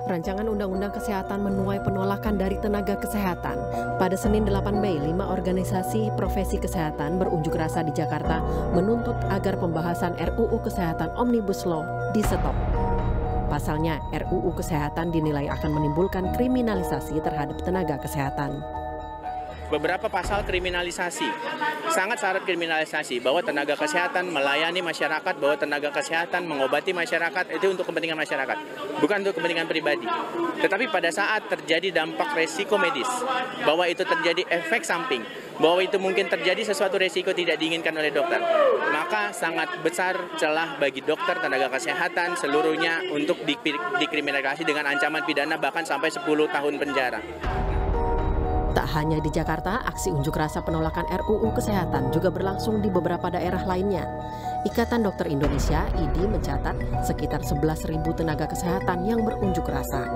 Rancangan Undang-Undang Kesehatan menuai penolakan dari tenaga kesehatan. Pada Senin 8 Mei, 5 organisasi profesi kesehatan berunjuk rasa di Jakarta menuntut agar pembahasan RUU Kesehatan Omnibus Law di-stop. Pasalnya, RUU Kesehatan dinilai akan menimbulkan kriminalisasi terhadap tenaga kesehatan. Beberapa pasal kriminalisasi, sangat syarat kriminalisasi bahwa tenaga kesehatan melayani masyarakat, bahwa tenaga kesehatan mengobati masyarakat itu untuk kepentingan masyarakat, bukan untuk kepentingan pribadi. Tetapi pada saat terjadi dampak resiko medis, bahwa itu terjadi efek samping, bahwa itu mungkin terjadi sesuatu resiko tidak diinginkan oleh dokter, maka sangat besar celah bagi dokter, tenaga kesehatan seluruhnya untuk dikriminalisasi dengan ancaman pidana bahkan sampai 10 tahun penjara. Tak hanya di Jakarta, aksi unjuk rasa penolakan RUU Kesehatan juga berlangsung di beberapa daerah lainnya. Ikatan Dokter Indonesia, IDI, mencatat sekitar 11.000 tenaga kesehatan yang berunjuk rasa.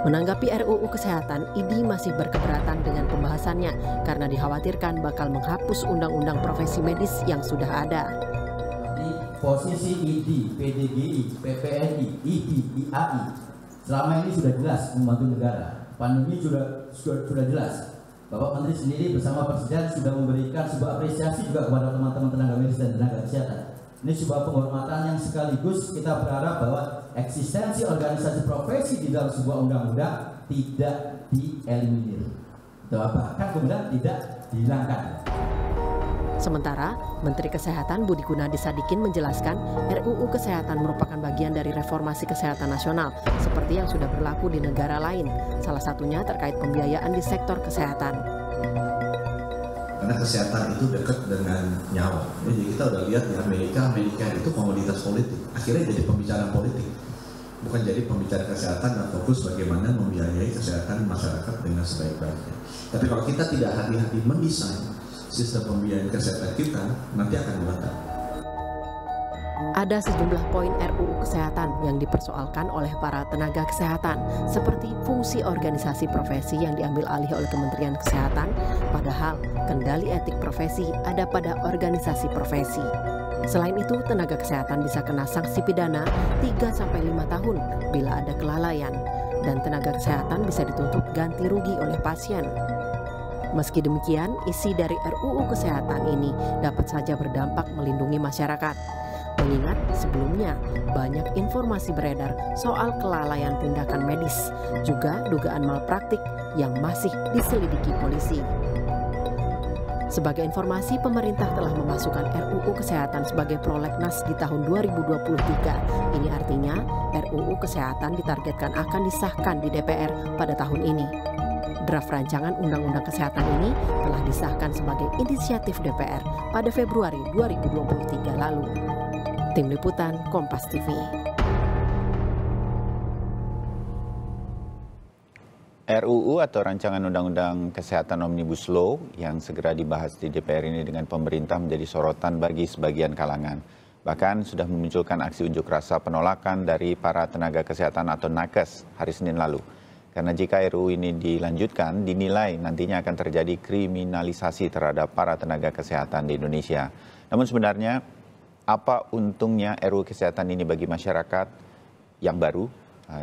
Menanggapi RUU Kesehatan, IDI masih berkeberatan dengan pembahasannya karena dikhawatirkan bakal menghapus undang-undang profesi medis yang sudah ada. Di posisi IDI, PDGI, PPNI, IDI, IAI, selama ini sudah jelas membantu negara. Pandemi sudah jelas. Bapak Menteri sendiri bersama Presiden sudah memberikan sebuah apresiasi juga kepada teman-teman tenaga medis dan tenaga kesehatan. Ini sebuah penghormatan yang sekaligus kita berharap bahwa eksistensi organisasi profesi di dalam sebuah undang-undang tidak dieliminir, atau bahkan kemudian tidak dihilangkan. Sementara, Menteri Kesehatan Budi Gunadi Sadikin menjelaskan RUU Kesehatan merupakan bagian dari reformasi kesehatan nasional seperti yang sudah berlaku di negara lain, salah satunya terkait pembiayaan di sektor kesehatan. Karena kesehatan itu dekat dengan nyawa. Jadi kita udah lihat di Amerika itu komoditas politik, akhirnya jadi pembicaraan politik, bukan jadi pembicaraan kesehatan dan fokus bagaimana membiayai kesehatan masyarakat dengan sebaik-baiknya. Tapi kalau kita tidak hati-hati mendesain sistem pembiayaan kesehatan kita, nanti akan meledak. Ada sejumlah poin RUU Kesehatan yang dipersoalkan oleh para tenaga kesehatan, seperti fungsi organisasi profesi yang diambil alih oleh Kementerian Kesehatan, padahal kendali etik profesi ada pada organisasi profesi. Selain itu, tenaga kesehatan bisa kena sanksi pidana 3-5 tahun bila ada kelalaian, dan tenaga kesehatan bisa dituntut ganti rugi oleh pasien. Meski demikian, isi dari RUU Kesehatan ini dapat saja berdampak melindungi masyarakat. Mengingat sebelumnya banyak informasi beredar soal kelalaian tindakan medis, juga dugaan malpraktik yang masih diselidiki polisi. Sebagai informasi, pemerintah telah memasukkan RUU Kesehatan sebagai prolegnas di tahun 2023. Ini artinya RUU Kesehatan ditargetkan akan disahkan di DPR pada tahun ini. Draft rancangan Undang-Undang Kesehatan ini telah disahkan sebagai inisiatif DPR pada Februari 2023 lalu. Tim Liputan, Kompas TV. RUU atau Rancangan Undang-Undang Kesehatan Omnibus Law yang segera dibahas di DPR ini dengan pemerintah menjadi sorotan bagi sebagian kalangan. Bahkan sudah memunculkan aksi unjuk rasa penolakan dari para tenaga kesehatan atau nakes hari Senin lalu. Karena jika RUU ini dilanjutkan, dinilai nantinya akan terjadi kriminalisasi terhadap para tenaga kesehatan di Indonesia. Namun sebenarnya, apa untungnya RUU Kesehatan ini bagi masyarakat yang baru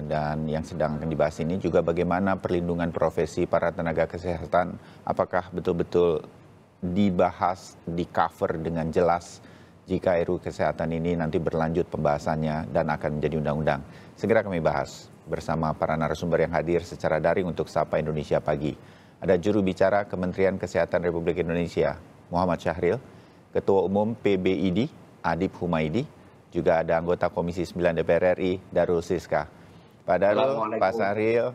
dan yang sedang akan dibahas ini, juga bagaimana perlindungan profesi para tenaga kesehatan, apakah betul-betul dibahas, di-cover dengan jelas jika RUU Kesehatan ini nanti berlanjut pembahasannya dan akan menjadi undang-undang. Segera kami bahas bersama para narasumber yang hadir secara daring untuk Sapa Indonesia Pagi. Ada juru bicara Kementerian Kesehatan Republik Indonesia, Muhammad Syahril, Ketua Umum PBID, Adib Humaydi, juga ada anggota Komisi 9 DPR RI, Darul Siska. Pak Darul, Pak Syahril,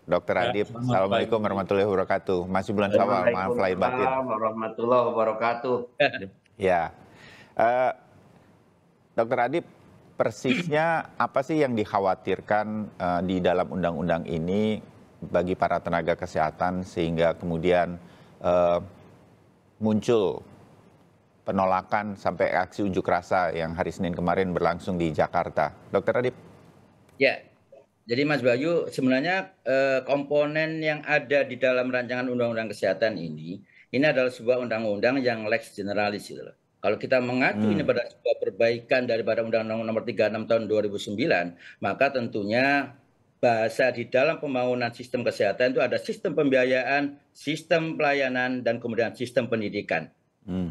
Dr. Adib, Assalamualaikum warahmatullahi wabarakatuh. Masih bulan Syawal, maaf lahir batin. Waalaikumsalam warahmatullahi wabarakatuh. Ya, Dr. Adib, persisnya apa sih yang dikhawatirkan di dalam undang-undang ini bagi para tenaga kesehatan sehingga kemudian muncul penolakan sampai aksi unjuk rasa yang hari Senin kemarin berlangsung di Jakarta. Dr. Adib. Ya, jadi Mas Bayu, sebenarnya komponen yang ada di dalam rancangan undang-undang kesehatan ini adalah sebuah undang-undang yang lex generalis gitu loh. Kalau kita mengacu ini pada sebuah perbaikan daripada Undang-Undang Nomor 36 Tahun 2009, maka tentunya bahasa di dalam pembangunan sistem kesehatan itu ada sistem pembiayaan, sistem pelayanan, dan kemudian sistem pendidikan.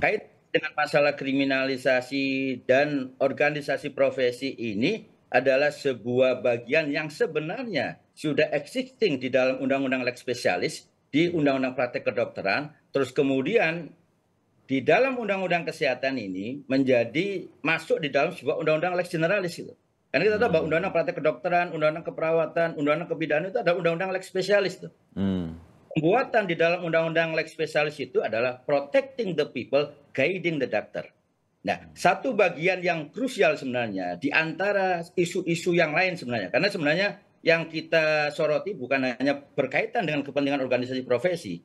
Kait dengan masalah kriminalisasi dan organisasi profesi ini adalah sebuah bagian yang sebenarnya sudah existing di dalam Undang-Undang Lex Spesialis, di Undang-Undang Praktek Kedokteran, terus kemudian di dalam Undang-Undang Kesehatan ini menjadi masuk di dalam sebuah Undang-Undang Lex Generalis gitu. Karena kita tahu bahwa Undang-Undang Praktek Kedokteran, Undang-Undang Keperawatan, Undang-Undang Kebidanan itu ada Undang-Undang Lex Spesialis tuh. Pembuatan di dalam Undang-Undang Lex Spesialis itu adalah protecting the people, guiding the doctor. Nah, satu bagian yang krusial sebenarnya di antara isu-isu yang lain sebenarnya, karena sebenarnya yang kita soroti bukan hanya berkaitan dengan kepentingan organisasi profesi,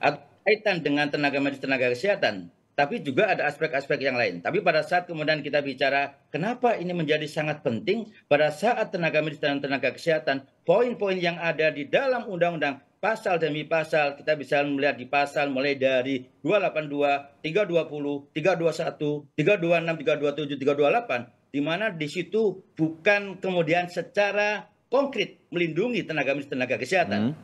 atau berkaitan dengan tenaga medis, tenaga kesehatan, tapi juga ada aspek-aspek yang lain. Tapi pada saat kemudian kita bicara kenapa ini menjadi sangat penting, pada saat tenaga medis dan tenaga kesehatan, poin-poin yang ada di dalam undang-undang, pasal demi pasal, kita bisa melihat di pasal mulai dari 282, 320, 321, 326, 327, 328, di mana di situ bukan kemudian secara konkret melindungi tenaga medis, tenaga kesehatan.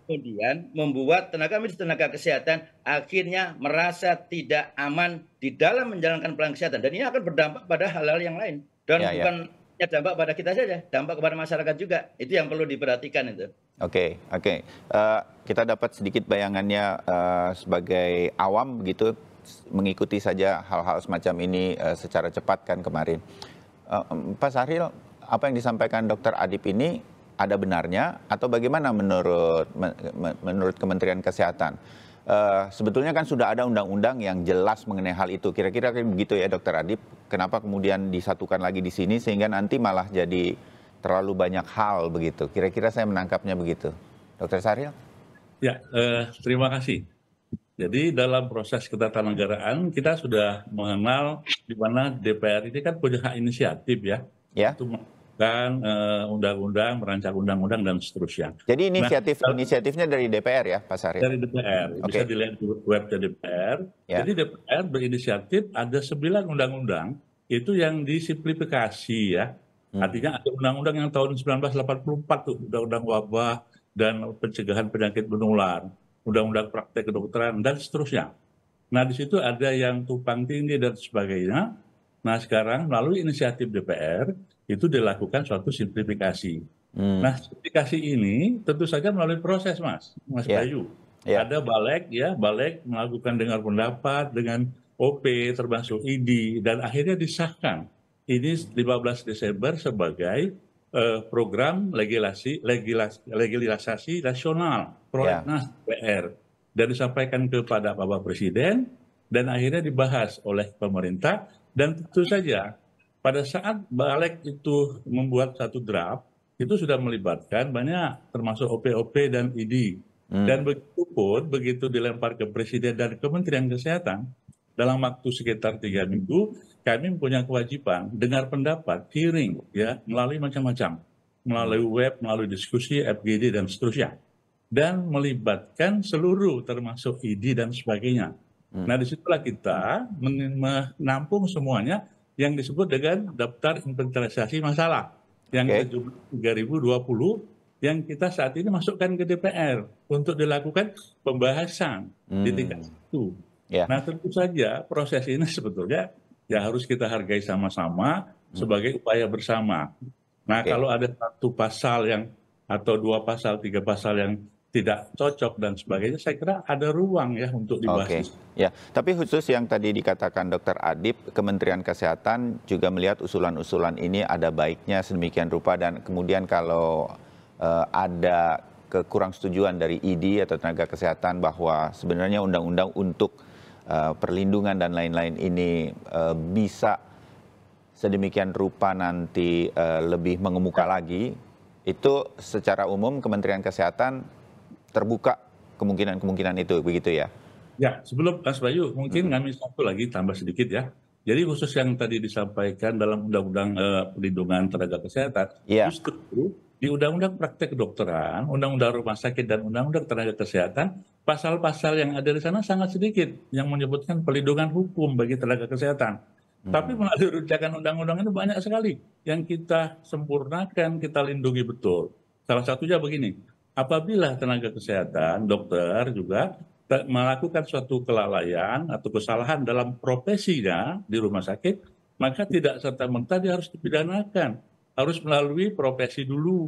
Kemudian membuat tenaga medis, tenaga kesehatan akhirnya merasa tidak aman di dalam menjalankan pelayanan kesehatan. Dan ini akan berdampak pada hal-hal yang lain. Dan bukan hanya dampak pada kita saja, dampak kepada masyarakat juga. Itu yang perlu diperhatikan itu. Oke. Kita dapat sedikit bayangannya sebagai awam begitu, mengikuti saja hal-hal semacam ini secara cepat kan kemarin. Pak Syahril, apa yang disampaikan Dr. Adib ini ada benarnya atau bagaimana menurut Kementerian Kesehatan? Sebetulnya kan sudah ada undang-undang yang jelas mengenai hal itu. Kira-kira begitu ya Dr. Adib, kenapa kemudian disatukan lagi di sini sehingga nanti malah jadi terlalu banyak hal begitu? Kira-kira saya menangkapnya begitu. Dr. Syahril? Ya, terima kasih. Jadi dalam proses ketatanegaraan kita sudah mengenal di mana DPR ini kan punya hak inisiatif ya. Untuk melakukan undang-undang, merancang undang-undang dan seterusnya. Jadi inisiatifnya dari DPR ya, Pak Syahril? Dari DPR, bisa dilihat di webnya DPR. Jadi DPR berinisiatif ada 9 undang-undang itu yang disimplifikasi ya. Artinya ada undang-undang yang tahun 1984 tuh, undang-undang wabah dan pencegahan penyakit menular, undang-undang praktek kedokteran dan seterusnya. Nah di situ ada yang tumpang tindih dan sebagainya. Nah sekarang melalui inisiatif DPR itu dilakukan suatu simplifikasi. Nah simplifikasi ini tentu saja melalui proses Mas Bayu. Ada Balek melakukan dengar pendapat dengan OP termasuk ID dan akhirnya disahkan. Ini 15 Desember sebagai program legilisasi nasional prolegnas DPR dan disampaikan kepada Bapak Presiden dan akhirnya dibahas oleh pemerintah. Dan tentu saja pada saat Balek itu membuat satu draft, itu sudah melibatkan banyak termasuk OP-OP dan ID. Dan begitu dilempar ke Presiden dan Kementerian Kesehatan, dalam waktu sekitar 3 minggu, kami punya kewajiban dengar pendapat, hearing, ya, melalui macam-macam. Melalui web, melalui diskusi, FGD, dan seterusnya. Dan melibatkan seluruh termasuk ID dan sebagainya. Nah disitulah kita menampung semuanya yang disebut dengan daftar inventarisasi masalah yang sejumlah 3020 yang kita saat ini masukkan ke DPR untuk dilakukan pembahasan di tingkat itu. Nah tentu saja proses ini sebetulnya ya harus kita hargai sama-sama sebagai upaya bersama. Nah kalau ada satu pasal yang atau 2 pasal, 3 pasal yang tidak cocok dan sebagainya, saya kira ada ruang ya untuk dibahas. Ya, tapi khusus yang tadi dikatakan Dr. Adib, Kementerian Kesehatan juga melihat usulan-usulan ini ada baiknya sedemikian rupa dan kemudian kalau ada kekurang setujuan dari ID atau tenaga kesehatan bahwa sebenarnya undang-undang untuk perlindungan dan lain-lain ini bisa sedemikian rupa nanti lebih mengemuka lagi, itu secara umum Kementerian Kesehatan terbuka kemungkinan-kemungkinan itu, begitu ya? Ya, sebelum Mas Bayu, mungkin kami satu lagi tambah sedikit ya. Jadi khusus yang tadi disampaikan dalam Undang-Undang Perlindungan Tenaga Kesehatan, justru di Undang-Undang Praktek Kedokteran, Undang-Undang Rumah Sakit, dan Undang-Undang Tenaga Kesehatan, pasal-pasal yang ada di sana sangat sedikit yang menyebutkan perlindungan hukum bagi tenaga kesehatan. Tapi melalui rancangan undang-undang itu banyak sekali yang kita sempurnakan, kita lindungi betul. Salah satunya begini, apabila tenaga kesehatan, dokter juga melakukan suatu kelalaian atau kesalahan dalam profesinya di rumah sakit, maka tidak serta-merta dia harus dipidanakan. Harus melalui profesi dulu.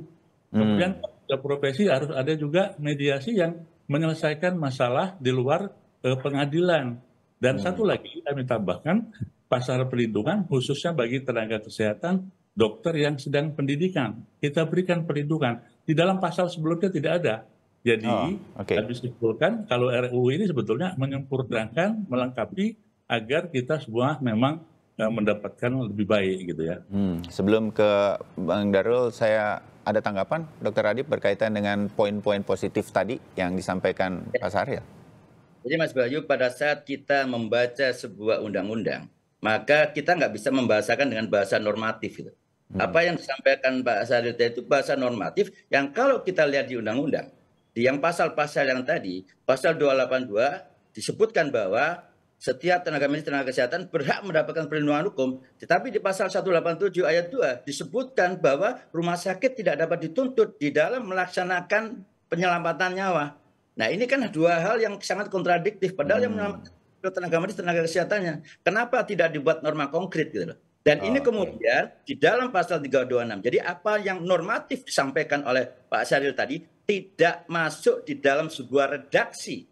Kemudian pada profesi harus ada juga mediasi yang menyelesaikan masalah di luar pengadilan. Dan satu lagi kami tambahkan, pasal perlindungan khususnya bagi tenaga kesehatan, dokter yang sedang pendidikan. Kita berikan perlindungan. Di dalam pasal sebelumnya tidak ada. Jadi, kami simpulkan kalau RUU ini sebetulnya menyempurnakan, melengkapi agar kita semua memang mendapatkan lebih baik gitu ya. Sebelum ke Bang Darul, saya ada tanggapan Dr. Adib berkaitan dengan poin-poin positif tadi yang disampaikan Pak Syahril. Jadi Mas Bayu, pada saat kita membaca sebuah undang-undang, maka kita nggak bisa membahasakan dengan bahasa normatif. Gitu. Apa yang disampaikan Pak Syahril itu bahasa normatif yang kalau kita lihat di undang-undang, di yang pasal-pasal yang tadi, pasal 282 disebutkan bahwa setiap tenaga medis, tenaga kesehatan berhak mendapatkan perlindungan hukum. Tetapi di pasal 187 ayat 2 disebutkan bahwa rumah sakit tidak dapat dituntut di dalam melaksanakan penyelamatan nyawa. Nah ini kan dua hal yang sangat kontradiktif. Padahal yang menyelamatkan tenaga medis, tenaga kesehatannya. Kenapa tidak dibuat norma konkret gitu loh. Dan ini kemudian di dalam pasal 326. Jadi apa yang normatif disampaikan oleh Pak Syahril tadi tidak masuk di dalam sebuah redaksi.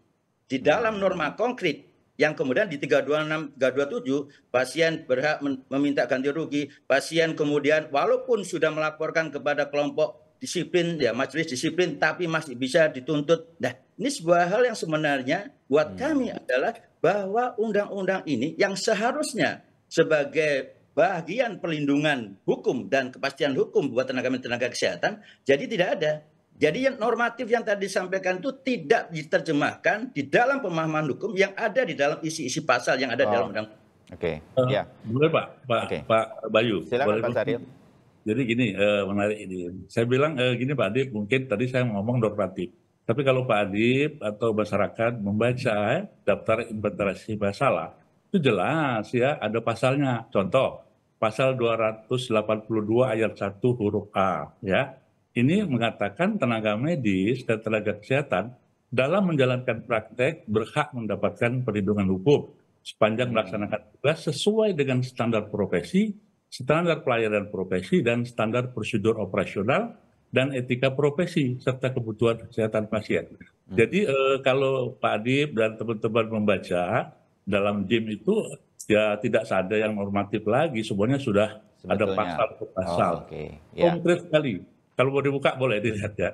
Di dalam norma konkret yang kemudian di 326, 327 pasien berhak meminta ganti rugi. Pasien kemudian walaupun sudah melaporkan kepada kelompok disiplin, ya majelis disiplin, tapi masih bisa dituntut. Nah ini sebuah hal yang sebenarnya buat kami adalah bahwa undang-undang ini yang seharusnya sebagai bagian perlindungan hukum dan kepastian hukum buat tenaga medis, tenaga kesehatan, jadi tidak ada. Jadi yang normatif yang tadi disampaikan itu tidak diterjemahkan di dalam pemahaman hukum yang ada di dalam isi-isi pasal yang ada dalam undang. Ya. Boleh Pak Bayu. Silakan Pak Syahril. Jadi gini, menarik ini. Saya bilang gini Pak Adib, mungkin tadi saya ngomong normatif. Tapi kalau Pak Adib atau masyarakat membaca daftar inventarisasi masalah, itu jelas ya ada pasalnya. Contoh, pasal 282 ayat 1 huruf A ya. Ini mengatakan tenaga medis dan tenaga kesehatan dalam menjalankan praktek berhak mendapatkan perlindungan hukum sepanjang melaksanakan tugas sesuai dengan standar profesi, standar pelayanan profesi, dan standar prosedur operasional dan etika profesi serta kebutuhan kesehatan pasien. Jadi kalau Pak Adib dan teman-teman membaca dalam JIM itu ya tidak ada yang normatif lagi, semuanya sudah ada pasal per pasal. Konkret sekali. Kalau mau dibuka boleh dilihat ya.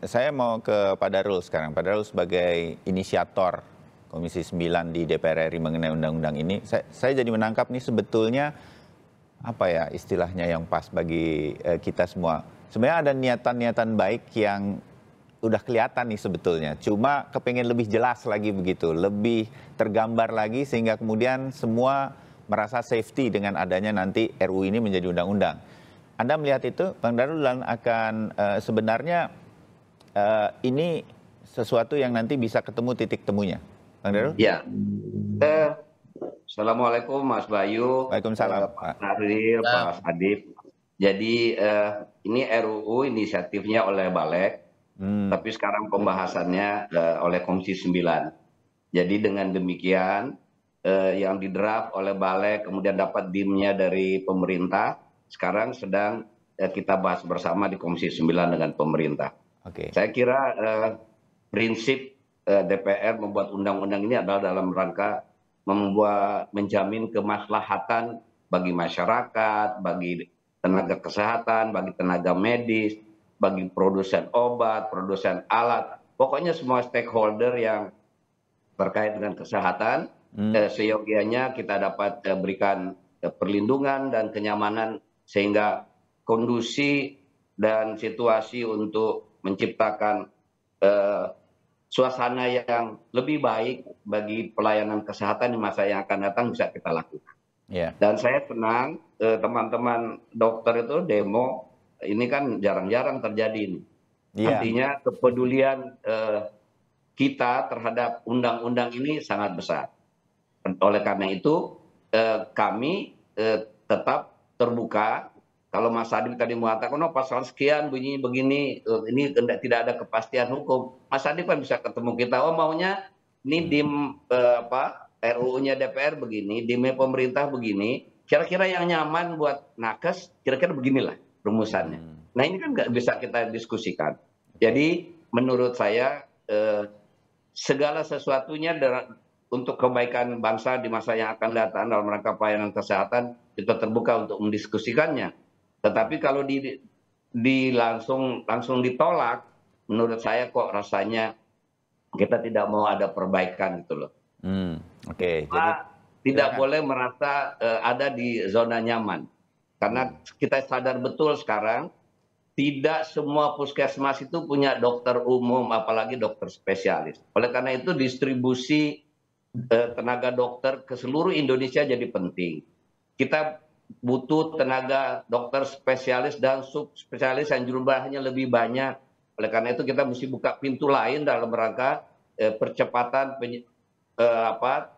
Saya mau ke Pak Darul sekarang. Pak Darul sebagai inisiator Komisi 9 di DPR RI mengenai undang-undang ini, saya jadi menangkap nih sebetulnya apa ya istilahnya yang pas bagi kita semua. Sebenarnya ada niatan-niatan baik yang udah kelihatan nih sebetulnya. Cuma kepengen lebih jelas lagi begitu, lebih tergambar lagi sehingga kemudian semua merasa safety dengan adanya nanti RUU ini menjadi undang-undang. Anda melihat itu, Bang Darul, dan akan sebenarnya ini sesuatu yang nanti bisa ketemu titik temunya. Bang Darul? Ya. Assalamualaikum Mas Bayu. Waalaikumsalam. Pak Syahril, Pak Adib. Jadi ini RUU inisiatifnya oleh Balek, tapi sekarang pembahasannya oleh Komisi 9. Jadi dengan demikian yang didraft oleh Balek kemudian dapat DIM-nya dari pemerintah, sekarang sedang kita bahas bersama di Komisi 9 dengan pemerintah. Saya kira prinsip DPR membuat undang-undang ini adalah dalam rangka menjamin kemaslahatan bagi masyarakat, bagi tenaga kesehatan, bagi tenaga medis, bagi produsen obat, produsen alat, pokoknya semua stakeholder yang terkait dengan kesehatan, seyogianya kita dapat berikan perlindungan dan kenyamanan sehingga kondisi dan situasi untuk menciptakan suasana yang lebih baik bagi pelayanan kesehatan di masa yang akan datang bisa kita lakukan. Dan saya senang teman-teman dokter itu demo, ini kan jarang-jarang terjadi ini. Artinya kepedulian kita terhadap undang-undang ini sangat besar. Oleh karena itu kami tetap terbuka Kalau Mas Adib tadi mengatakan, oh pasal sekian bunyi begini, ini tidak ada kepastian hukum. Mas Adib kan bisa ketemu kita, oh maunya ini dim RUU-nya DPR begini, dim pemerintah begini. Kira-kira yang nyaman buat nakes, kira-kira beginilah rumusannya. Nah ini kan nggak bisa kita diskusikan. Jadi menurut saya segala sesuatunya untuk kebaikan bangsa di masa yang akan datang dalam rangka pelayanan kesehatan kita terbuka untuk mendiskusikannya. Tetapi kalau langsung ditolak, menurut saya kok rasanya kita tidak mau ada perbaikan gitu loh. Oke. Jadi tidak boleh merasa ada di zona nyaman, karena kita sadar betul sekarang tidak semua puskesmas itu punya dokter umum, apalagi dokter spesialis. Oleh karena itu distribusi tenaga dokter ke seluruh Indonesia jadi penting. Kita butuh tenaga dokter spesialis dan subspesialis yang jumlahnya lebih banyak. Oleh karena itu kita mesti buka pintu lain dalam rangka percepatan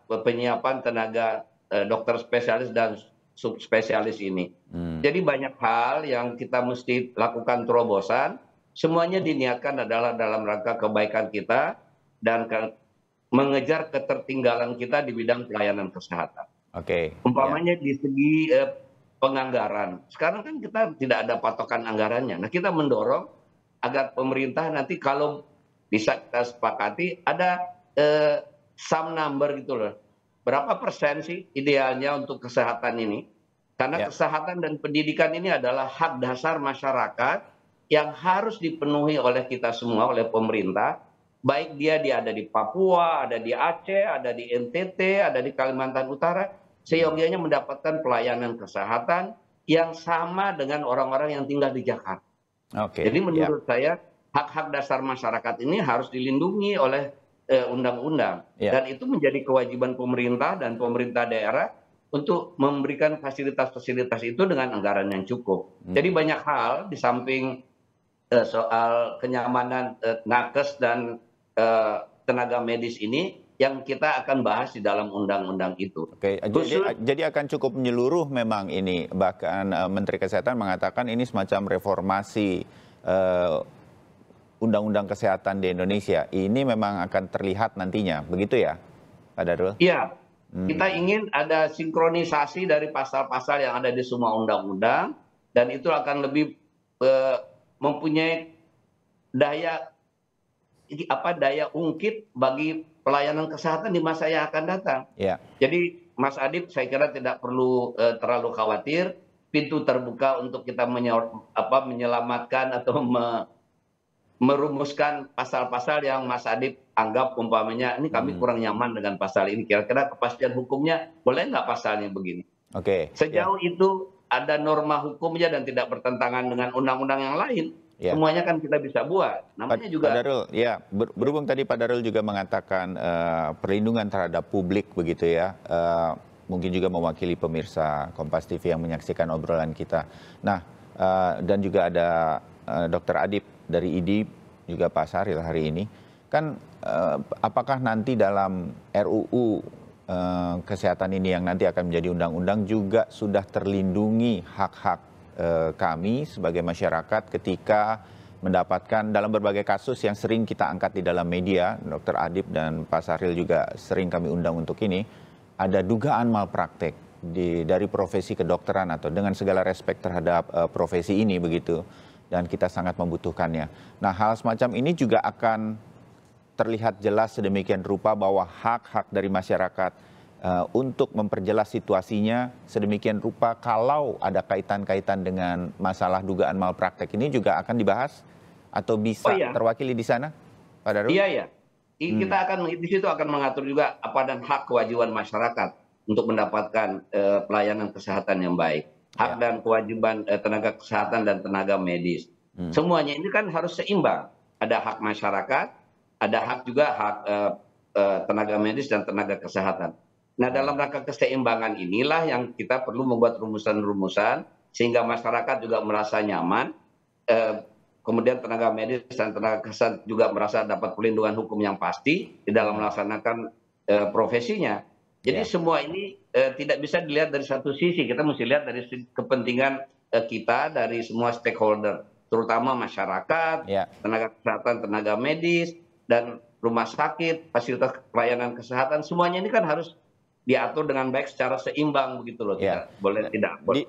penyiapan tenaga dokter spesialis dan subspesialis ini. Jadi banyak hal yang kita mesti lakukan terobosan. Semuanya diniatkan adalah dalam rangka kebaikan kita dan mengejar ketertinggalan kita di bidang pelayanan kesehatan. Umpamanya di segi penganggaran. Sekarang kan kita tidak ada patokan anggarannya. Nah kita mendorong agar pemerintah nanti kalau bisa kita sepakati ada some number gitu loh. Berapa persen sih idealnya untuk kesehatan ini? Karena kesehatan dan pendidikan ini adalah hak dasar masyarakat yang harus dipenuhi oleh kita semua, oleh pemerintah. Baik dia ada di Papua, ada di Aceh, ada di NTT, ada di Kalimantan Utara, seyogianya mendapatkan pelayanan kesehatan yang sama dengan orang-orang yang tinggal di Jakarta. Jadi menurut saya hak-hak dasar masyarakat ini harus dilindungi oleh undang-undang, dan itu menjadi kewajiban pemerintah dan pemerintah daerah untuk memberikan fasilitas-fasilitas itu dengan anggaran yang cukup. Jadi banyak hal di samping soal kenyamanan nakes dan tenaga medis ini yang kita akan bahas di dalam undang-undang itu. Jadi akan cukup menyeluruh memang ini. Bahkan Menteri Kesehatan mengatakan ini semacam reformasi undang-undang kesehatan di Indonesia. Ini memang akan terlihat nantinya, begitu ya, Pak Darul? Iya, kita ingin ada sinkronisasi dari pasal-pasal yang ada di semua undang-undang, dan itu akan lebih mempunyai daya ungkit bagi pelayanan kesehatan di masa yang akan datang. Jadi Mas Adib saya kira tidak perlu terlalu khawatir, pintu terbuka untuk kita menyelamatkan atau merumuskan pasal-pasal yang Mas Adib anggap umpamanya ini kami kurang nyaman dengan pasal ini, kira-kira kepastian hukumnya boleh nggak pasalnya begini. Sejauh itu ada norma hukumnya dan tidak bertentangan dengan undang-undang yang lain, semuanya kan kita bisa buat. Namanya juga Pak Darul, berhubung tadi Pak Darul juga mengatakan perlindungan terhadap publik begitu ya, mungkin juga mewakili pemirsa Kompas TV yang menyaksikan obrolan kita. Nah, dan juga ada Dr. Adib dari IDI, juga Pak Sahril hari ini. Kan apakah nanti dalam RUU kesehatan ini yang nanti akan menjadi undang-undang juga sudah terlindungi hak-hak kami sebagai masyarakat ketika mendapatkan dalam berbagai kasus yang sering kita angkat di dalam media, Dr. Adib dan Pak Sahril juga sering kami undang untuk ini, ada dugaan malpraktek dari profesi kedokteran atau dengan segala respek terhadap profesi ini begitu, dan kita sangat membutuhkannya. Nah, hal semacam ini juga akan terlihat jelas sedemikian rupa bahwa hak-hak dari masyarakat untuk memperjelas situasinya sedemikian rupa kalau ada kaitan-kaitan dengan masalah dugaan malpraktek ini juga akan dibahas atau bisa terwakili di sana, Pak Darul? Iya. Kita akan di situ akan mengatur juga apa dan hak kewajiban masyarakat untuk mendapatkan pelayanan kesehatan yang baik, hak dan kewajiban tenaga kesehatan dan tenaga medis. Semuanya ini kan harus seimbang. Ada hak masyarakat, ada hak juga hak tenaga medis dan tenaga kesehatan. Nah, dalam rangka keseimbangan inilah yang kita perlu membuat rumusan-rumusan sehingga masyarakat juga merasa nyaman, kemudian tenaga medis dan tenaga kesehatan juga merasa dapat perlindungan hukum yang pasti di dalam melaksanakan profesinya. Jadi semua ini tidak bisa dilihat dari satu sisi, kita mesti lihat dari kepentingan kita dari semua stakeholder, terutama masyarakat, tenaga kesehatan, tenaga medis, dan rumah sakit, fasilitas pelayanan kesehatan, semuanya ini kan harus diatur dengan baik secara seimbang begitu loh. Tidak boleh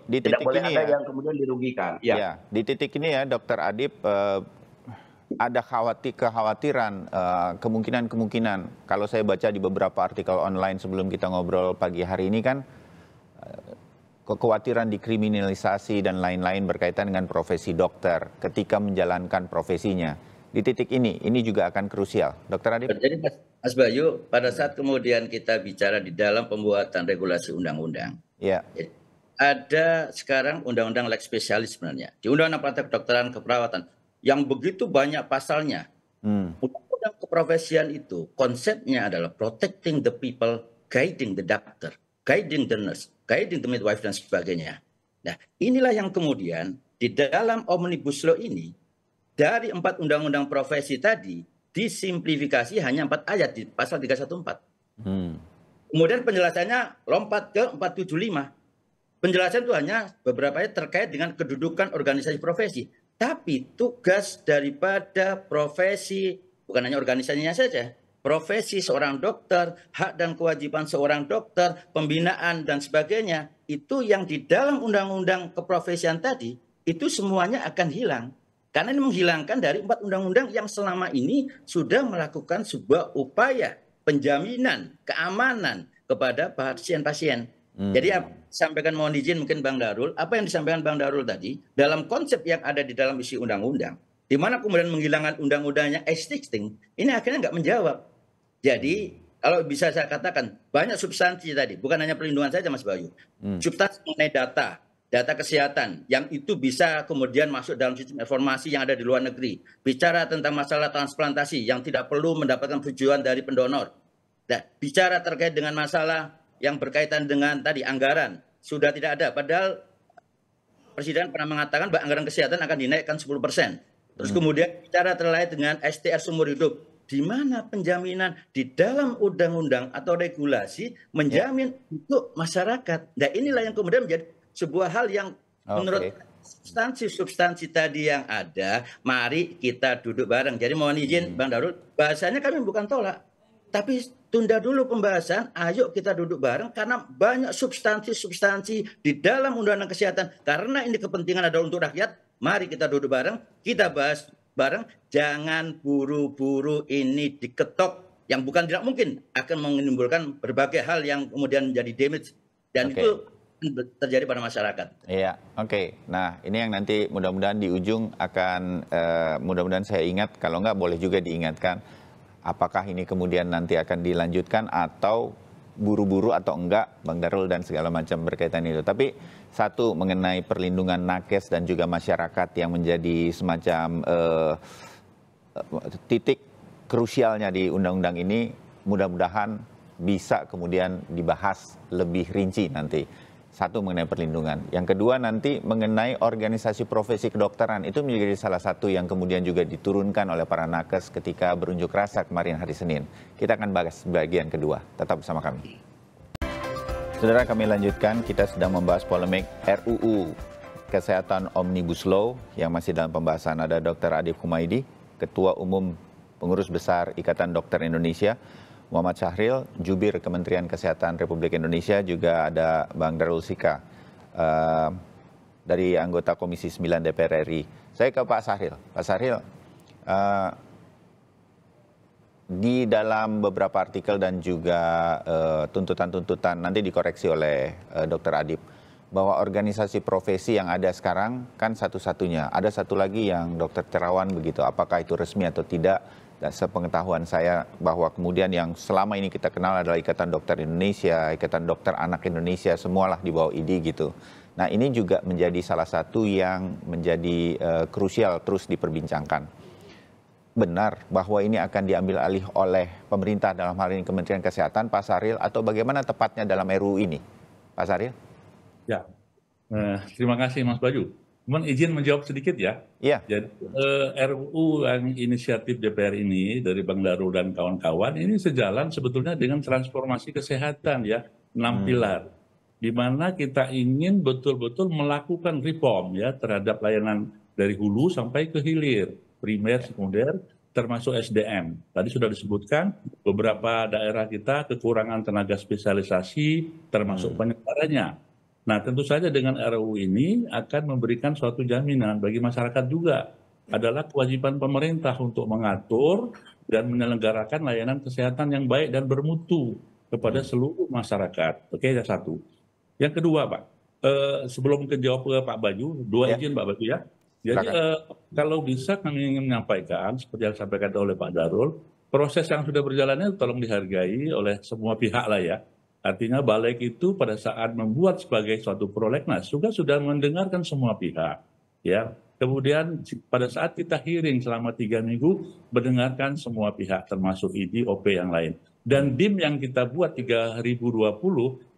tidak boleh ada yang kemudian dirugikan. Ya, di titik ini ya, Dr. Adib, ada kekhawatiran, kemungkinan. Kalau saya baca di beberapa artikel online sebelum kita ngobrol pagi hari ini kan, kekhawatiran dikriminalisasi dan lain-lain berkaitan dengan profesi dokter ketika menjalankan profesinya. Di titik ini juga akan krusial. Dr. Adib? Jadi Mas Bayu, pada saat kemudian kita bicara di dalam pembuatan regulasi undang-undang, ada sekarang undang-undang lex spesialis sebenarnya. Di Undang-Undang Praktek Kedokteran Keperawatan, yang begitu banyak pasalnya. Undang-undang keprofesian itu konsepnya adalah protecting the people, guiding the doctor, guiding the nurse, guiding the midwife, dan sebagainya. Nah, inilah yang kemudian di dalam Omnibus Law ini, dari 4 undang-undang profesi tadi, disimplifikasi hanya 4 ayat di pasal 314. Kemudian penjelasannya lompat ke 475. Penjelasan itu hanya beberapa ayat terkait dengan kedudukan organisasi profesi. Tapi tugas daripada profesi, bukan hanya organisasinya saja, profesi seorang dokter, hak dan kewajiban seorang dokter, pembinaan dan sebagainya, itu yang di dalam undang-undang keprofesian tadi, itu semuanya akan hilang. Karena ini menghilangkan dari 4 undang-undang yang selama ini sudah melakukan sebuah upaya penjaminan keamanan kepada pasien-pasien. Jadi sampaikan, mohon izin mungkin Bang Darul, apa yang disampaikan Bang Darul tadi dalam konsep yang ada di dalam isi undang-undang, di mana kemudian menghilangkan undang-undangnya existing, ini akhirnya nggak menjawab. Jadi kalau bisa saya katakan banyak substansi tadi, bukan hanya perlindungan saja Mas Bayu, substansi mengenai data kesehatan yang itu bisa kemudian masuk dalam sistem informasi yang ada di luar negeri. Bicara tentang masalah transplantasi yang tidak perlu mendapatkan persetujuan dari pendonor. Dan bicara terkait dengan masalah yang berkaitan dengan tadi anggaran sudah tidak ada. Padahal Presiden pernah mengatakan bahwa anggaran kesehatan akan dinaikkan 10%. Terus kemudian bicara terkait dengan STR seumur hidup. Di mana penjaminan di dalam undang-undang atau regulasi menjamin untuk masyarakat. Nah inilah yang kemudian menjadi sebuah hal yang menurut substansi tadi yang ada, mari kita duduk bareng. Jadi mohon izin Bang Darul, bahasanya kami bukan tolak, tapi tunda dulu pembahasan, ayo kita duduk bareng karena banyak substansi di dalam undang-undang kesehatan. Karena ini kepentingan adalah untuk rakyat, mari kita duduk bareng, kita bahas bareng, jangan buru-buru ini diketok yang bukan tidak mungkin akan menimbulkan berbagai hal yang kemudian menjadi damage dan itu terjadi pada masyarakat. Iya, oke. Nah, ini yang nanti mudah-mudahan di ujung akan, mudah-mudahan saya ingat, kalau nggak boleh juga diingatkan, apakah ini kemudian nanti akan dilanjutkan atau buru-buru atau enggak, Bang Darul dan segala macam berkaitan itu. Tapi satu, mengenai perlindungan nakes dan juga masyarakat yang menjadi semacam titik krusialnya di undang-undang ini, mudah-mudahan bisa kemudian dibahas lebih rinci nanti. Satu, mengenai perlindungan. Yang kedua nanti mengenai organisasi profesi kedokteran. Itu menjadi salah satu yang kemudian juga diturunkan oleh para nakes ketika berunjuk rasa kemarin hari Senin. Kita akan bahas bagian kedua. Tetap bersama kami. Saudara, kami lanjutkan. Kita sedang membahas polemik RUU Kesehatan Omnibus Law yang masih dalam pembahasan. Ada Dr. Adib Humaydi, Ketua Umum Pengurus Besar Ikatan Dokter Indonesia, Muhammad Syahril, Jubir Kementerian Kesehatan Republik Indonesia, juga ada Bang Darul Sika dari anggota Komisi 9 DPR RI. Saya ke Pak Syahril. Pak Syahril, di dalam beberapa artikel dan juga tuntutan-tuntutan, nanti dikoreksi oleh Dr. Adib, bahwa organisasi profesi yang ada sekarang kan satu-satunya. Ada satu lagi yang Dr. Terawan begitu, apakah itu resmi atau tidak? Dan sepengetahuan saya bahwa kemudian yang selama ini kita kenal adalah Ikatan Dokter Indonesia, Ikatan Dokter Anak Indonesia, semualah di bawah IDI gitu. Nah ini juga menjadi salah satu yang menjadi krusial terus diperbincangkan. Benar bahwa ini akan diambil alih oleh pemerintah dalam hal ini Kementerian Kesehatan, Pak Syahril, atau bagaimana tepatnya dalam RUU ini, Pak Syahril? Ya, terima kasih Mas Bayu. Mohon izin menjawab sedikit ya. Iya. Jadi RUU yang inisiatif DPR ini dari Bang Darul dan kawan-kawan ini sejalan sebetulnya dengan transformasi kesehatan ya, 6 pilar. di mana kita ingin betul-betul melakukan reform ya terhadap layanan dari hulu sampai ke hilir, primer, sekunder, termasuk SDM. Tadi sudah disebutkan beberapa daerah kita kekurangan tenaga spesialisasi, termasuk penyebarannya. Nah, tentu saja dengan RUU ini akan memberikan suatu jaminan bagi masyarakat juga. Adalah kewajiban pemerintah untuk mengatur dan menyelenggarakan layanan kesehatan yang baik dan bermutu kepada seluruh masyarakat. Oke, yang satu. Yang kedua, Pak, sebelum jawab ke Pak Bayu, izin Pak Bayu ya. Jadi kalau bisa kami ingin menyampaikan, seperti yang disampaikan oleh Pak Darul, proses yang sudah berjalannya tolong dihargai oleh semua pihak lah ya. Artinya Balek itu pada saat membuat sebagai suatu prolegnas juga sudah mendengarkan semua pihak. Ya. Kemudian pada saat kita hearing selama 3 minggu, mendengarkan semua pihak termasuk ID, OP yang lain. Dan DIM yang kita buat 3020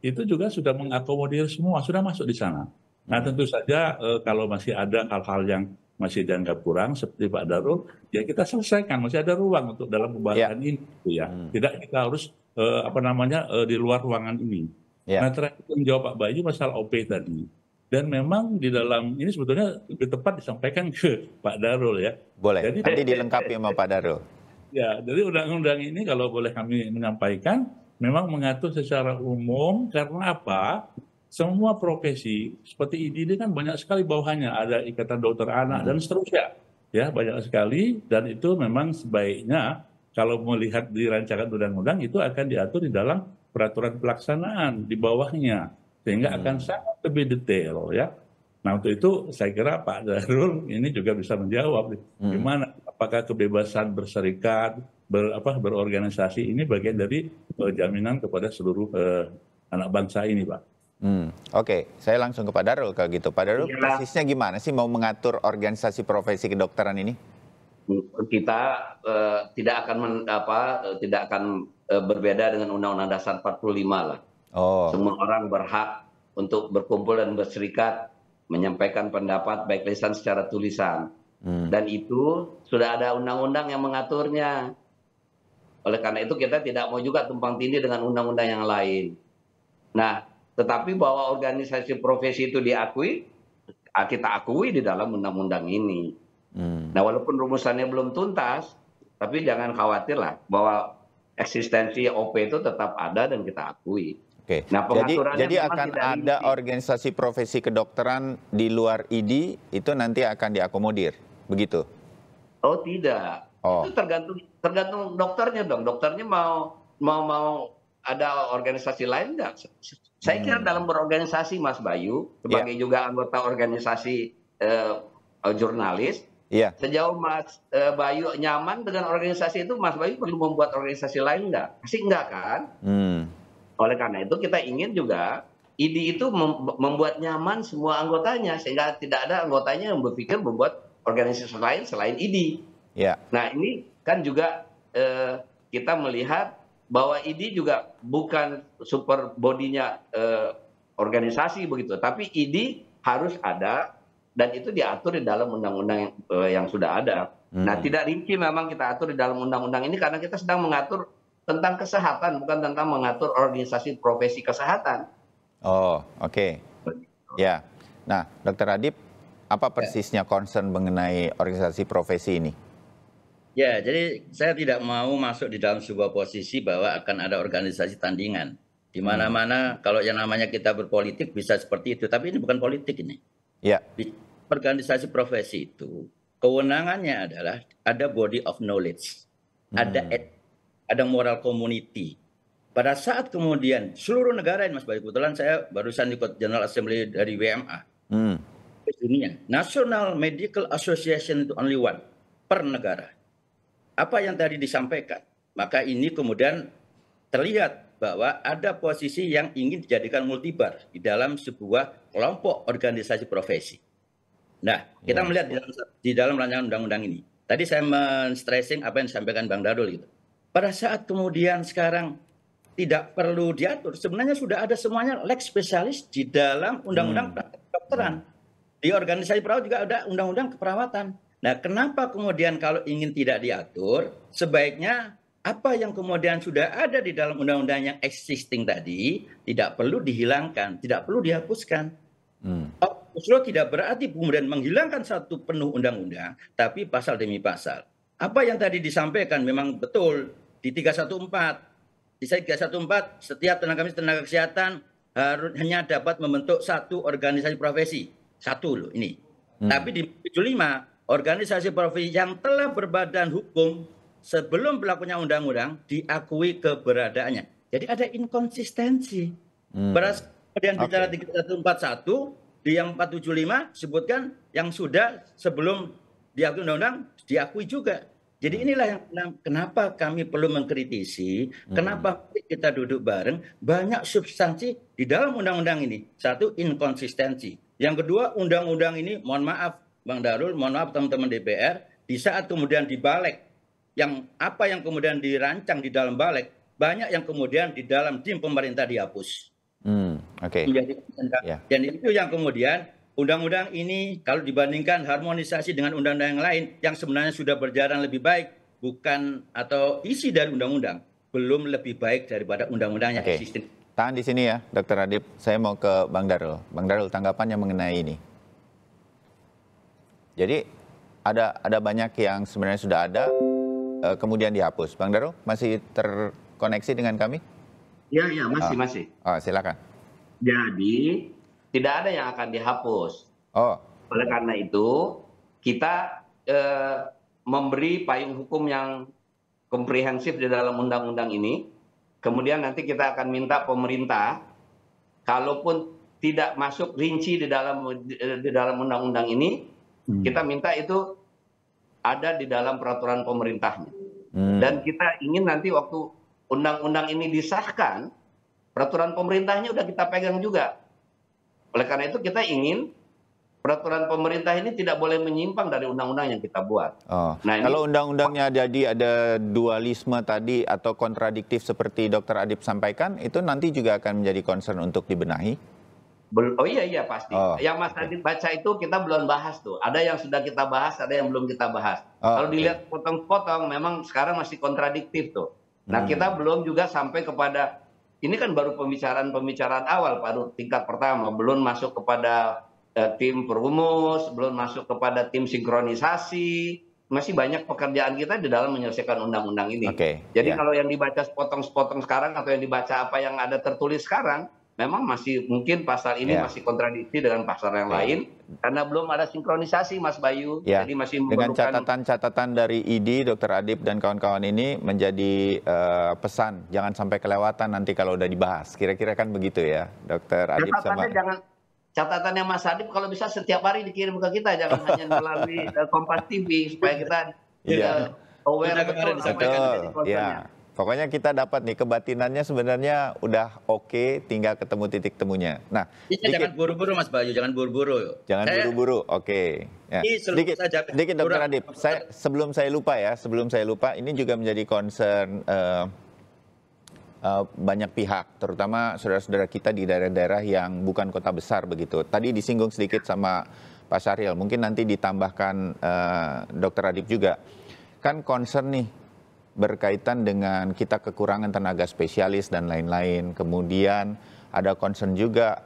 itu juga sudah mengakomodir semua, sudah masuk di sana. Nah tentu saja kalau masih ada hal-hal yang masih dianggap kurang seperti Pak Darul, ya kita selesaikan, masih ada ruang untuk dalam pembahasan ini. Ya. Tidak kita harus di luar ruangan ini. Nah terakhir menjawab Pak Bayu masalah OP tadi. Dan memang di dalam ini sebetulnya lebih tepat disampaikan ke Pak Darul ya. Boleh, jadi, nanti dilengkapi sama Pak Darul. Ya, jadi undang-undang ini kalau boleh kami menyampaikan, memang mengatur secara umum karena apa? Semua profesi seperti ini kan banyak sekali bawahannya, ada Ikatan Dokter Anak dan seterusnya. Ya, banyak sekali dan itu memang sebaiknya kalau melihat di rancangan undang-undang itu akan diatur di dalam peraturan pelaksanaan di bawahnya sehingga akan sangat lebih detail ya. Nah, untuk itu saya kira Pak Darul ini juga bisa menjawab gimana apakah kebebasan berserikat, berorganisasi ini bagian dari jaminan kepada seluruh anak bangsa ini, Pak. Oke, saya langsung ke Pak Darul kalau gitu. Pak Darul, persisnya gimana sih mau mengatur organisasi profesi kedokteran ini? Kita tidak akan berbeda dengan Undang-Undang Dasar 45 lah. Semua orang berhak untuk berkumpul dan berserikat, menyampaikan pendapat baik lisan secara tulisan. Dan itu sudah ada undang-undang yang mengaturnya. Oleh karena itu kita tidak mau juga tumpang tindih dengan undang-undang yang lain. Nah, tetapi bahwa organisasi profesi itu diakui, kita akui di dalam undang-undang ini. Nah, walaupun rumusannya belum tuntas, tapi jangan khawatirlah bahwa eksistensi OP itu tetap ada dan kita akui. Oke. Nah, jadi akan ada organisasi profesi kedokteran di luar ID itu nanti akan diakomodir, begitu? Oh tidak, itu tergantung dokternya dong. Dokternya mau ada organisasi lain nggak? Saya kira dalam berorganisasi, Mas Bayu, sebagai juga anggota organisasi jurnalis, sejauh Mas Bayu nyaman dengan organisasi itu, Mas Bayu perlu membuat organisasi lain nggak? Pasti nggak kan? Oleh karena itu kita ingin juga ID itu membuat nyaman semua anggotanya sehingga tidak ada anggotanya yang berpikir membuat organisasi lain selain ID. Nah ini kan juga kita melihat bahwa ID juga bukan super bodinya organisasi begitu, tapi ID harus ada dan itu diatur di dalam undang-undang yang sudah ada. Nah tidak rinci memang kita atur di dalam undang-undang ini karena kita sedang mengatur tentang kesehatan, bukan tentang mengatur organisasi profesi kesehatan. Oke. Ya. Nah, Dr. Adib, apa persisnya concern mengenai organisasi profesi ini? Ya, jadi saya tidak mau masuk di dalam sebuah posisi bahwa akan ada organisasi tandingan. Di mana-mana kalau yang namanya kita berpolitik bisa seperti itu, tapi ini bukan politik ini. Di organisasi profesi itu, kewenangannya adalah ada body of knowledge, ada moral community. Pada saat kemudian seluruh negara ini, Mas Bayu, kebetulan saya barusan ikut General Assembly dari WMA. Dunia, National Medical Association itu only one per negara. Apa yang tadi disampaikan, maka ini kemudian terlihat bahwa ada posisi yang ingin dijadikan multibar di dalam sebuah kelompok organisasi profesi. Nah, kita melihat di dalam rancangan undang-undang ini. Tadi saya men-stressing apa yang disampaikan Bang Darul gitu. Pada saat kemudian sekarang tidak perlu diatur, sebenarnya sudah ada semuanya lex spesialis di dalam undang-undang kedokteran. Di organisasi perawat juga ada undang-undang keperawatan. Nah, kenapa kemudian kalau ingin tidak diatur, sebaiknya apa yang kemudian sudah ada di dalam undang-undang yang existing tadi tidak perlu dihilangkan, tidak perlu dihapuskan. Omnibus Law tidak berarti kemudian menghilangkan satu penuh undang-undang, tapi pasal demi pasal. Apa yang tadi disampaikan memang betul di 314. Di 314 setiap tenaga kesehatan hanya dapat membentuk satu organisasi profesi. Satu loh ini. Tapi di 75 organisasi profesi yang telah berbadan hukum sebelum berlakunya undang-undang diakui keberadaannya. Jadi ada inkonsistensi. Kemudian bicara 3141 di yang 475 sebutkan yang sudah sebelum diakui undang-undang diakui juga. Jadi inilah yang kenapa kami perlu mengkritisi, kenapa kita duduk bareng, banyak substansi di dalam undang-undang ini. Satu, inkonsistensi. Yang kedua, undang-undang ini, mohon maaf Bang Darul, mohon maaf teman-teman DPR, di saat kemudian dibalik, apa yang kemudian dirancang di dalam balik, banyak yang kemudian di dalam tim pemerintah dihapus. Dan itu yang kemudian undang-undang ini kalau dibandingkan harmonisasi dengan undang-undang yang lain yang sebenarnya sudah berjalan lebih baik, bukan atau isi dari undang-undang belum lebih baik daripada undang-undang yang existing. Tahan di sini ya, Dr. Adib. Saya mau ke Bang Darul. Bang Darul, tanggapannya mengenai ini. Jadi ada banyak yang sebenarnya sudah ada, kemudian dihapus. Bang Darul, masih terkoneksi dengan kami? Ya, masih. Silakan. Jadi tidak ada yang akan dihapus. Oleh karena itu kita memberi payung hukum yang komprehensif di dalam undang-undang ini. Kemudian nanti kita akan minta pemerintah, kalaupun tidak masuk rinci di dalam undang-undang ini, kita minta itu ada di dalam peraturan pemerintahnya. Dan kita ingin nanti waktu undang-undang ini disahkan, peraturan pemerintahnya udah kita pegang juga. Oleh karena itu kita ingin peraturan pemerintah ini tidak boleh menyimpang dari undang-undang yang kita buat. Nah, kalau undang-undangnya jadi ada dualisme tadi atau kontradiktif seperti Dr. Adib sampaikan, itu nanti juga akan menjadi concern untuk dibenahi? Oh iya pasti. Yang Mas Adib baca itu kita belum bahas tuh. Ada yang sudah kita bahas, ada yang belum kita bahas. Kalau dilihat potong-potong memang sekarang masih kontradiktif tuh. Nah, kita belum juga sampai kepada, ini kan baru pembicaraan awal, baru tingkat pertama, belum masuk kepada tim perumus, belum masuk kepada tim sinkronisasi, masih banyak pekerjaan kita di dalam menyelesaikan undang-undang ini. Jadi kalau yang dibaca sepotong-sepotong sekarang atau yang dibaca apa yang ada tertulis sekarang, memang masih mungkin pasal ini masih kontradiksi dengan pasal yang lain karena belum ada sinkronisasi, Mas Bayu. Jadi masih dengan catatan-catatan dari ID, Dr. Adib dan kawan-kawan ini menjadi pesan jangan sampai kelewatan nanti kalau udah dibahas. Kira-kira kan begitu ya, Dr. Adib sama. Catatannya Mas Adib kalau bisa setiap hari dikirim ke kita, jangan hanya melalui Kompas TV supaya kita aware betul ya. Pokoknya kita dapat nih kebatinannya sebenarnya udah oke, tinggal ketemu titik temunya. Nah, jangan buru-buru Mas Bayu, jangan buru-buru. Jangan buru-buru, oke. Ya. Sedikit Dr. Adib, sebelum saya lupa, ini juga menjadi concern banyak pihak, terutama saudara-saudara kita di daerah-daerah yang bukan kota besar begitu. Tadi disinggung sedikit sama Pak Syahril, mungkin nanti ditambahkan Dr. Adib juga. Kan concern nih, berkaitan dengan kita kekurangan tenaga spesialis dan lain-lain. Kemudian ada concern juga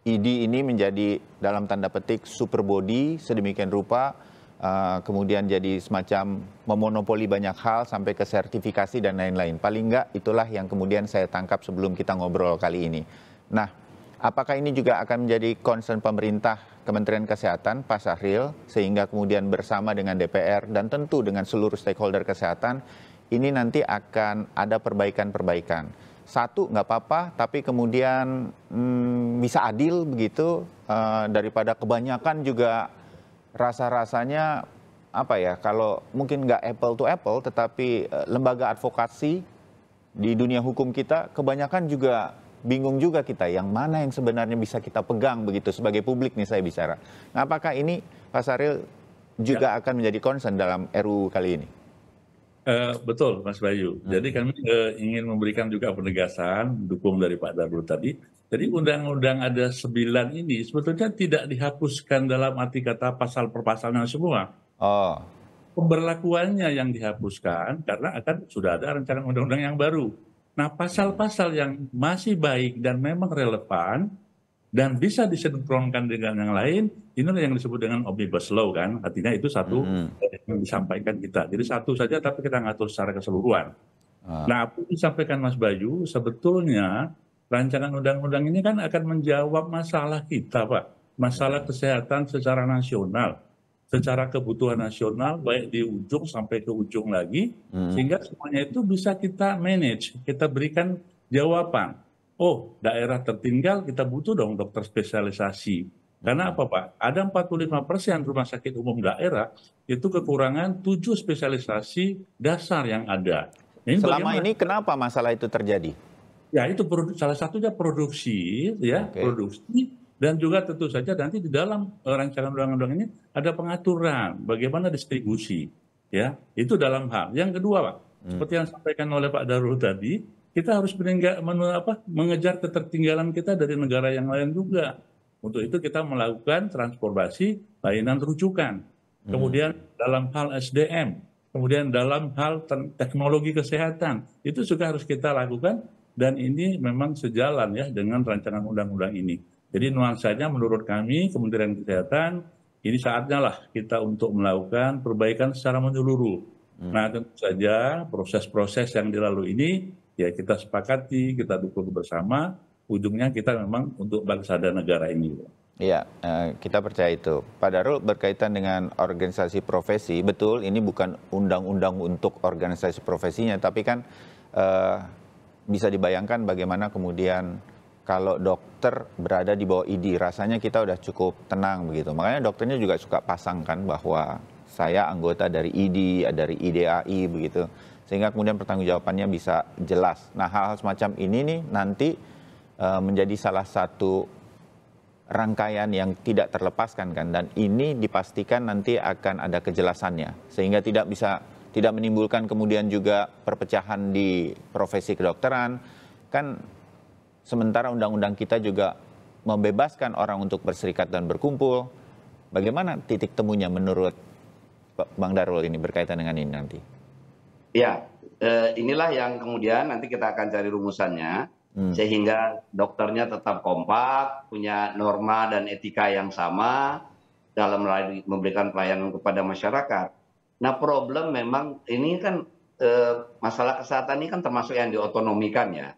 ID ini menjadi dalam tanda petik super body sedemikian rupa, kemudian jadi semacam memonopoli banyak hal sampai ke sertifikasi dan lain-lain. Paling enggak itulah yang kemudian saya tangkap sebelum kita ngobrol kali ini. Nah, apakah ini juga akan menjadi concern pemerintah, Kementerian Kesehatan, Pak Syahril, sehingga kemudian bersama dengan DPR dan tentu dengan seluruh stakeholder kesehatan, ini nanti akan ada perbaikan-perbaikan. Satu, nggak apa-apa, tapi kemudian bisa adil begitu, daripada kebanyakan juga rasa-rasanya, apa ya, kalau mungkin nggak apple to apple, tetapi lembaga advokasi di dunia hukum kita, kebanyakan juga bingung juga kita, yang mana yang sebenarnya bisa kita pegang begitu sebagai publik nih saya bicara. Nah, apakah ini Pak Syahril juga akan menjadi concern dalam RUU kali ini? Betul Mas Bayu. Jadi kami ingin memberikan juga penegasan, dukung dari Pak Darul tadi. Jadi undang-undang ada 9 ini sebetulnya tidak dihapuskan dalam arti kata pasal per pasalnya semua. pemberlakuannya yang dihapuskan karena sudah ada rancangan undang-undang yang baru. Nah, pasal-pasal yang masih baik dan memang relevan dan bisa disinkronkan dengan yang lain, inilah yang disebut dengan omnibus law kan. Artinya itu satu yang disampaikan kita. Jadi satu saja tapi kita ngatur secara keseluruhan. Nah, apa yang disampaikan Mas Bayu, sebetulnya rancangan undang-undang ini kan akan menjawab masalah kita, Pak. Masalah kesehatan secara nasional, secara kebutuhan nasional, baik di ujung sampai ke ujung lagi, sehingga semuanya itu bisa kita manage, kita berikan jawaban. Oh, daerah tertinggal kita butuh dong dokter spesialisasi. Karena apa, Pak? Ada 45% rumah sakit umum daerah itu kekurangan 7 spesialisasi dasar yang ada. Ini selama ini kenapa masalah itu terjadi? Ya, itu salah satunya produksi, ya, produksi. Dan juga tentu saja nanti di dalam rancangan undang-undang ini ada pengaturan bagaimana distribusi, ya itu dalam hal. Yang kedua, Pak, seperti yang disampaikan oleh Pak Darul tadi, kita harus mengejar ketertinggalan kita dari negara yang lain juga. Untuk itu kita melakukan transformasi layanan rujukan. Kemudian dalam hal SDM, kemudian dalam hal teknologi kesehatan, itu juga harus kita lakukan dan ini memang sejalan ya dengan rancangan undang-undang ini. Jadi nuansanya menurut kami Kementerian Kesehatan ini saatnya lah kita untuk melakukan perbaikan secara menyeluruh. Nah tentu saja proses-proses yang dilalui ini ya kita sepakati, kita dukung bersama. Ujungnya kita memang untuk bangsa dan negara ini. Iya, kita percaya itu. Pak Darul berkaitan dengan organisasi profesi, betul ini bukan undang-undang untuk organisasi profesinya, tapi kan bisa dibayangkan bagaimana kemudian kalau dokter berada di bawah ID, rasanya kita udah cukup tenang begitu. Makanya dokternya juga suka pasangkan bahwa saya anggota dari ID, dari IDAI begitu. Sehingga kemudian pertanggungjawabannya bisa jelas. Nah, hal-hal semacam ini nih nanti menjadi salah satu rangkaian yang tidak terlepaskan kan. Dan ini dipastikan nanti akan ada kejelasannya. Sehingga tidak menimbulkan kemudian juga perpecahan di profesi kedokteran. Kan sementara undang-undang kita juga membebaskan orang untuk berserikat dan berkumpul. Bagaimana titik temunya menurut Bang Darul ini berkaitan dengan ini nanti? Ya, inilah yang kemudian nanti kita akan cari rumusannya. Sehingga dokternya tetap kompak, punya norma dan etika yang sama dalam memberikan pelayanan kepada masyarakat. Nah problem memang ini kan masalah kesehatan ini kan termasuk yang diotonomikan ya.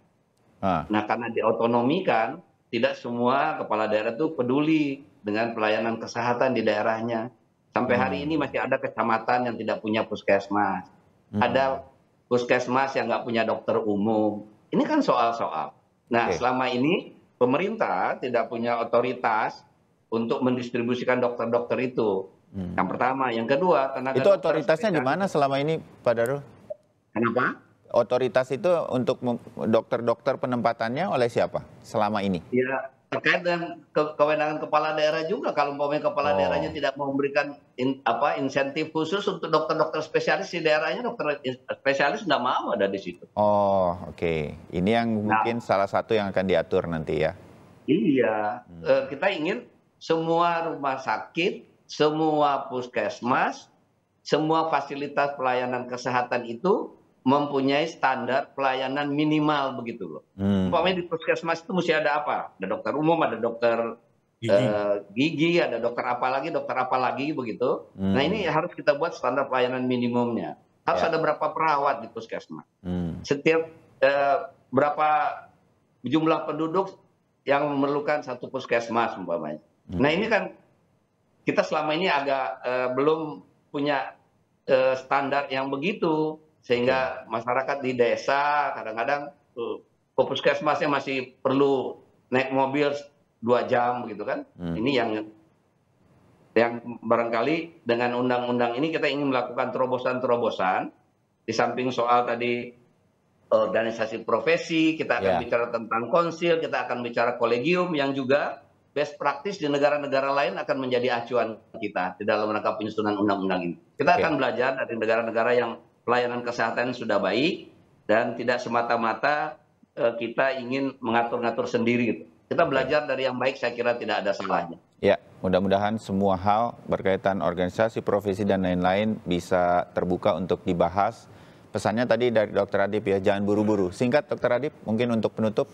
Nah karena diotonomikan, tidak semua kepala daerah itu peduli dengan pelayanan kesehatan di daerahnya. Sampai hari ini masih ada kecamatan yang tidak punya puskesmas. Ada puskesmas yang nggak punya dokter umum. Ini kan soal-soal. Nah selama ini pemerintah tidak punya otoritas untuk mendistribusikan dokter-dokter itu. Yang pertama. Yang kedua, tenaga itu otoritasnya di mana selama ini, Pak Darul? Kenapa? Otoritas itu untuk dokter-dokter penempatannya oleh siapa selama ini? Ya, terkait dengan kewenangan kepala daerah juga. Kalau umpamanya kepala daerahnya tidak memberikan insentif khusus untuk dokter-dokter spesialis di daerahnya, dokter spesialis nggak mau ada di situ. Oh, oke. Ini yang mungkin salah satu yang akan diatur nanti ya? Iya. Kita ingin semua rumah sakit, semua puskesmas, semua fasilitas pelayanan kesehatan itu mempunyai standar pelayanan minimal begitu loh. Umpamanya di puskesmas itu mesti ada apa? Ada dokter umum, ada dokter gigi, ada dokter apa lagi begitu. Nah ini harus kita buat standar pelayanan minimumnya. Harus ada berapa perawat di puskesmas. Setiap berapa jumlah penduduk yang memerlukan satu puskesmas umpamanya. Nah ini kan kita selama ini agak belum punya standar yang begitu. Sehingga masyarakat di desa kadang-kadang ke puskesmasnya masih perlu naik mobil 2 jam gitu kan. Ini yang barangkali dengan undang-undang ini kita ingin melakukan terobosan-terobosan. Di samping soal tadi organisasi profesi, kita akan bicara tentang konsil, kita akan bicara kolegium yang juga best practice di negara-negara lain akan menjadi acuan kita di dalam rangka penyusunan undang-undang ini. Kita akan belajar dari negara-negara yang pelayanan kesehatan sudah baik dan tidak semata-mata kita ingin mengatur-ngatur sendiri gitu. Kita belajar dari yang baik, saya kira tidak ada salahnya. Ya, mudah-mudahan semua hal berkaitan organisasi, profesi, dan lain-lain bisa terbuka untuk dibahas. Pesannya tadi dari Dr. Adib ya, jangan buru-buru. Singkat Dr. Adib, mungkin untuk penutup.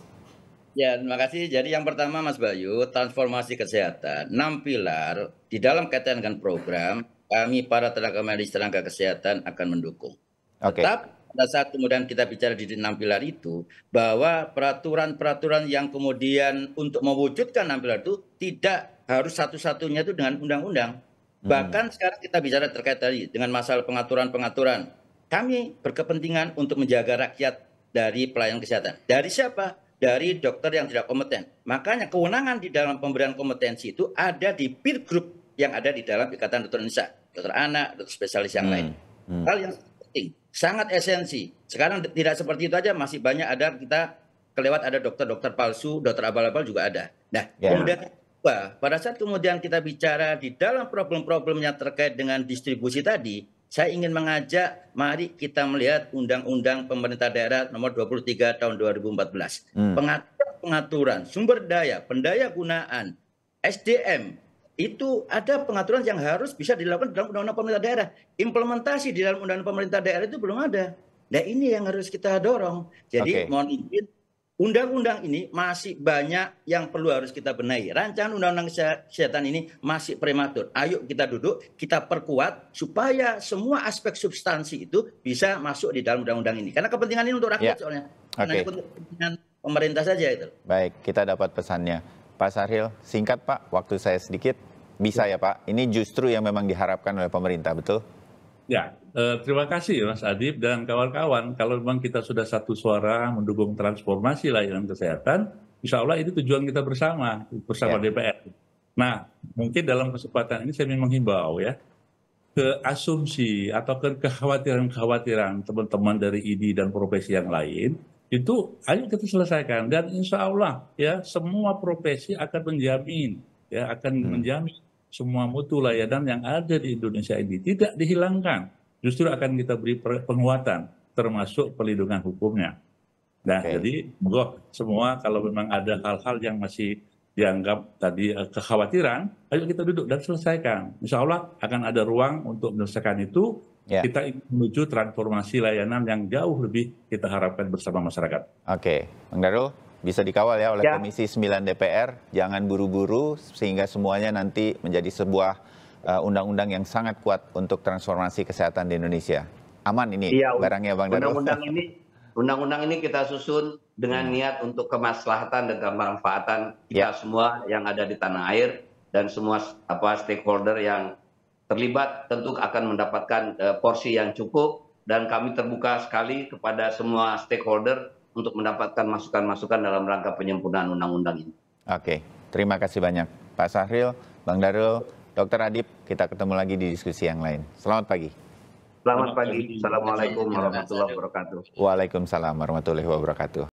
Ya, terima kasih. Jadi yang pertama Mas Bayu, transformasi kesehatan, 6 pilar di dalam kaitan dengan program, kami para tenaga medis tenaga kesehatan akan mendukung. Tetap pada saat kemudian kita bicara di 6 pilar itu, bahwa peraturan-peraturan yang kemudian untuk mewujudkan 6 pilar itu tidak harus satu-satunya itu dengan undang-undang. Bahkan sekarang kita bicara terkait tadi dengan masalah pengaturan-pengaturan. Kami berkepentingan untuk menjaga rakyat dari pelayanan kesehatan. Dari siapa? Dari dokter yang tidak kompeten. Makanya kewenangan di dalam pemberian kompetensi itu ada di peer group yang ada di dalam Ikatan Dokter Indonesia. Dokter anak, dokter spesialis yang lain. Hal yang penting, sangat esensi. Sekarang tidak seperti itu aja, masih banyak ada kita kelewat ada dokter-dokter palsu, dokter abal-abal juga ada. Nah, kemudian pada saat kemudian kita bicara di dalam problem-problem yang terkait dengan distribusi tadi, saya ingin mengajak, mari kita melihat Undang-Undang Pemerintah Daerah nomor 23 tahun 2014. Pengaturan sumber daya, pendaya gunaan, SDM, itu ada pengaturan yang harus bisa dilakukan dalam Undang-Undang Pemerintah Daerah. Implementasi di dalam Undang-Undang Pemerintah Daerah itu belum ada. Nah ini yang harus kita dorong. Jadi mohon izin, undang-undang ini masih banyak yang perlu harus kita benahi. Rancangan undang-undang kesehatan ini masih prematur. Ayo kita duduk, kita perkuat supaya semua aspek substansi itu bisa masuk di dalam undang-undang ini. Karena kepentingan ini untuk rakyat soalnya. Karena untuk kepentingan pemerintah saja itu. Baik, kita dapat pesannya. Pak Sahril, singkat Pak, waktu saya sedikit. Bisa ya Pak, ini justru yang memang diharapkan oleh pemerintah, betul? Ya, terima kasih Mas Adib dan kawan-kawan. Kalau memang kita sudah satu suara mendukung transformasi layanan kesehatan, insya Allah ini tujuan kita bersama DPR. Nah, mungkin dalam kesempatan ini saya ingin menghimbau ya, ke asumsi atau ke kekhawatiran-kekhawatiran teman-teman dari ID dan profesi yang lain, itu ayo kita selesaikan. Dan insya Allah ya, semua profesi akan menjamin, semua mutu layanan yang ada di Indonesia ini tidak dihilangkan. Justru akan kita beri penguatan, termasuk perlindungan hukumnya. Nah, jadi semua kalau memang ada hal-hal yang masih dianggap tadi kekhawatiran, ayo kita duduk dan selesaikan. Insya Allah akan ada ruang untuk menyelesaikan itu. Kita menuju transformasi layanan yang jauh lebih kita harapkan bersama masyarakat. Oke, Bang Darul, bisa dikawal ya oleh Komisi 9 DPR, jangan buru-buru sehingga semuanya nanti menjadi sebuah undang-undang yang sangat kuat untuk transformasi kesehatan di Indonesia. Aman ini barangnya Bang Darul. Undang-undang ini kita susun dengan niat untuk kemaslahatan dan kemanfaatan kita semua yang ada di tanah air dan semua stakeholder yang terlibat tentu akan mendapatkan porsi yang cukup, dan kami terbuka sekali kepada semua stakeholder untuk mendapatkan masukan-masukan dalam rangka penyempurnaan undang-undang ini. Oke, terima kasih banyak Pak Sahril, Bang Darul, Dr. Adib, kita ketemu lagi di diskusi yang lain. Selamat pagi. Selamat pagi. Assalamualaikum warahmatullahi wabarakatuh. Waalaikumsalam warahmatullahi wabarakatuh.